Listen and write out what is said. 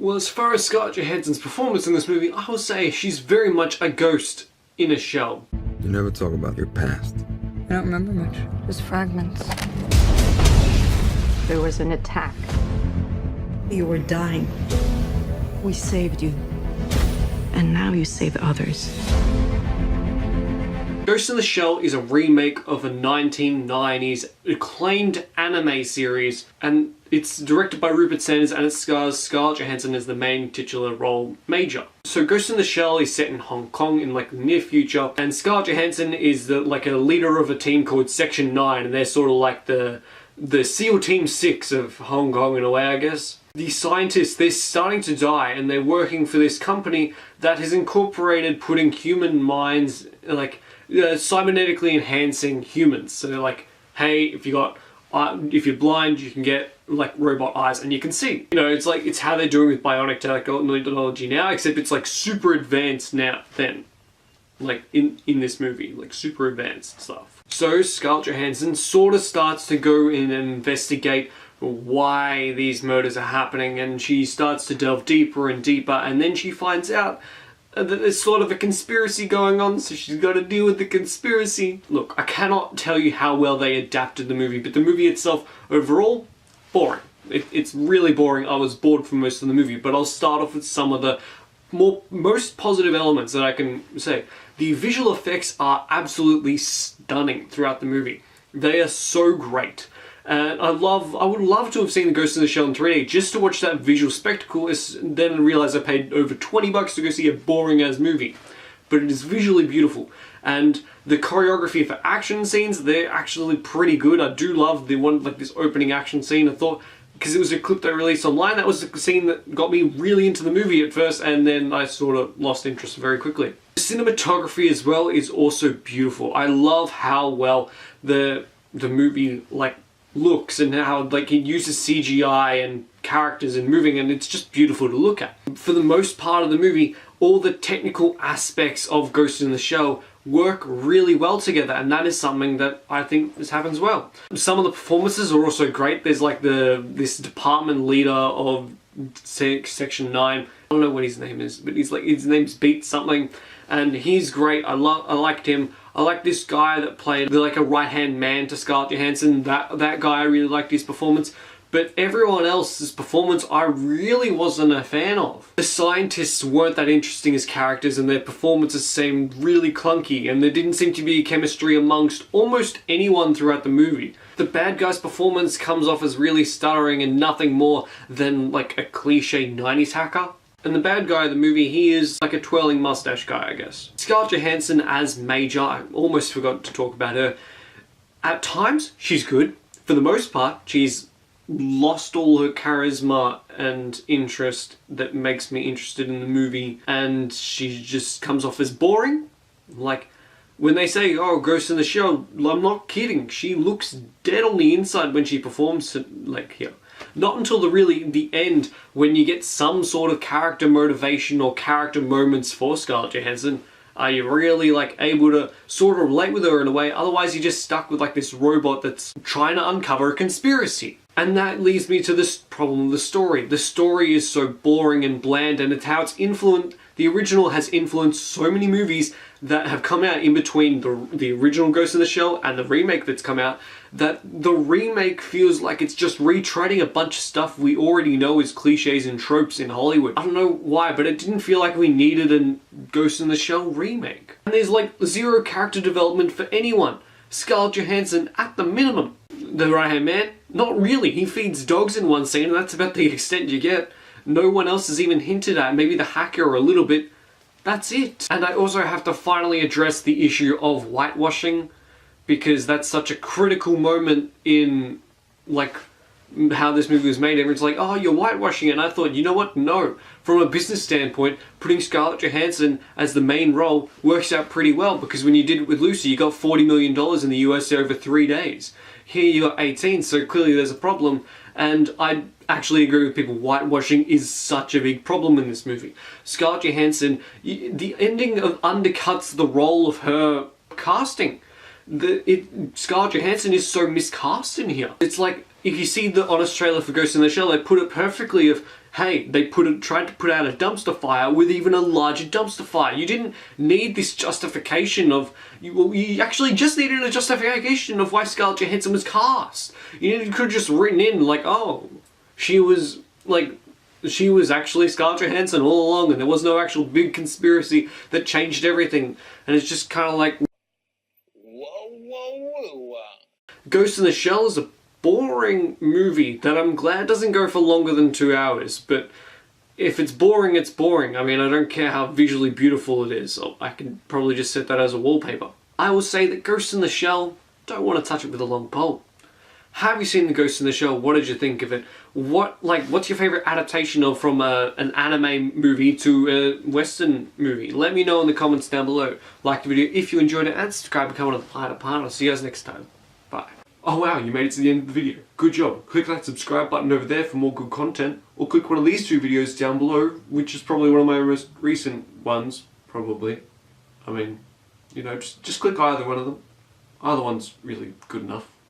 Well, as far as Scarlett Johansson's performance in this movie, I will say she's very much a ghost in a shell. You never talk about your past. I don't remember much. Just fragments. There was an attack. You were dying. We saved you. And now you save others. Ghost in the Shell is a remake of a 1990s acclaimed anime series, and it's directed by Rupert Sanders, and it stars Scarlett Johansson as the main titular role, Mage. So Ghost in the Shell is set in Hong Kong in like the near future, and Scarlett Johansson is like a leader of a team called Section 9, and they're sort of like the SEAL Team 6 of Hong Kong in a way, I guess. The scientists, they're starting to die, and they're working for this company that has incorporated putting human minds, like, cybernetically enhancing humans. So they're like, hey, if you're blind, you can get like robot eyes and you can see. You know, it's like, it's how they're doing with bionic technology now, except it's like super advanced now then. Like in this movie, like super advanced stuff. So Scarlett Johansson sort of starts to go in and investigate why these murders are happening, and she starts to delve deeper and deeper, and then she finds out that there's sort of a conspiracy going on, so she's got to deal with the conspiracy. Look, I cannot tell you how well they adapted the movie, but the movie itself, overall, boring. It's really boring. I was bored for most of the movie, but I'll start off with some of the most positive elements that I can say. The visual effects are absolutely stunning throughout the movie. They are so great. And I would love to have seen the Ghost in the Shell in 3D just to watch that visual spectacle, then realize I paid over $20 to go see a boring ass movie. But it is visually beautiful. And the choreography for action scenes, they're actually pretty good. I do love the one, like this opening action scene. I thought, because it was a clip they released online, that was the scene that got me really into the movie at first, and then I sort of lost interest very quickly. The cinematography as well is also beautiful. I love how well the movie like looks, and how like it uses CGI and characters and moving, and it's just beautiful to look at. For the most part of the movie, all the technical aspects of Ghost in the Shell work really well together, and that is something that I think this happens well. Some of the performances are also great. There's like this department leader of Section 9. I don't know what his name is, but he's like, his name's Beat something, and he's great. I liked him. I like this guy that played like a right-hand man to Scarlett Johansson. That guy, I really liked his performance. But everyone else's performance I really wasn't a fan of. The scientists weren't that interesting as characters, and their performances seemed really clunky, and there didn't seem to be chemistry amongst almost anyone throughout the movie. The bad guy's performance comes off as really stuttering and nothing more than like a cliche 90s hacker. And the bad guy of the movie, he is like a twirling mustache guy, I guess. Scarlett Johansson as Mage, I almost forgot to talk about her. At times, she's good. For the most part, she's lost all her charisma and interest that makes me interested in the movie, and she just comes off as boring. Like, when they say, oh, Ghost in the Shell, I'm not kidding. She looks dead on the inside when she performs, like, here. Not until the end, when you get some sort of character motivation or character moments for Scarlett Johansson, are you really like able to sort of relate with her in a way. Otherwise you're just stuck with like this robot that's trying to uncover a conspiracy. And that leads me to this problem of the story. The story is so boring and bland, and it's how it's influenced. The original has influenced so many movies that have come out in between the original Ghost in the Shell and the remake that's come out, that the remake feels like it's just retreading a bunch of stuff we already know as cliches and tropes in Hollywood. I don't know why, but it didn't feel like we needed a Ghost in the Shell remake. And there's like zero character development for anyone. Scarlett Johansson at the minimum. The right-hand man? Not really. He feeds dogs in one scene, and that's about the extent you get. No one else is even hinted at. Maybe the hacker a little bit. That's it. And I also have to finally address the issue of whitewashing, because that's such a critical moment in like how this movie was made. Everyone's like, oh, you're whitewashing it. And I thought, you know what? No. From a business standpoint, putting Scarlett Johansson as the main role works out pretty well, because when you did it with Lucy, you got $40 million in the US over 3 days. Here you got 18, so clearly there's a problem. And I actually agree with people, whitewashing is such a big problem in this movie. Scarlett Johansson, the ending undercuts the role of her casting. Scarlett Johansson is so miscast in here. It's like, if you see the honest trailer for Ghost in the Shell, they put it perfectly of hey, they tried to put out a dumpster fire with even a larger dumpster fire. You didn't need this justification of, you actually just needed a justification of why Scarlett Johansson was cast. You could have just written in like, oh, she was actually Scarlett Johansson all along, and there was no actual big conspiracy that changed everything. And it's just kind of like, whoa. Ghost in the Shell is a boring movie that I'm glad doesn't go for longer than 2 hours, but if it's boring, it's boring. I mean, I don't care how visually beautiful it is. So I can probably just set that as a wallpaper. I will say that Ghost in the Shell, don't want to touch it with a long pole. Have you seen the Ghost in the Shell? What did you think of it? What's your favorite adaptation from an anime movie to a Western movie? Let me know in the comments down below. Like the video if you enjoyed it, and subscribe to become one of the Platypus. I'll see you guys next time. Bye. Oh wow, you made it to the end of the video. Good job. Click that subscribe button over there for more good content, or click one of these 2 videos down below, which is probably one of my most recent ones, probably. I mean, you know, just click either one of them. Either one's really good enough.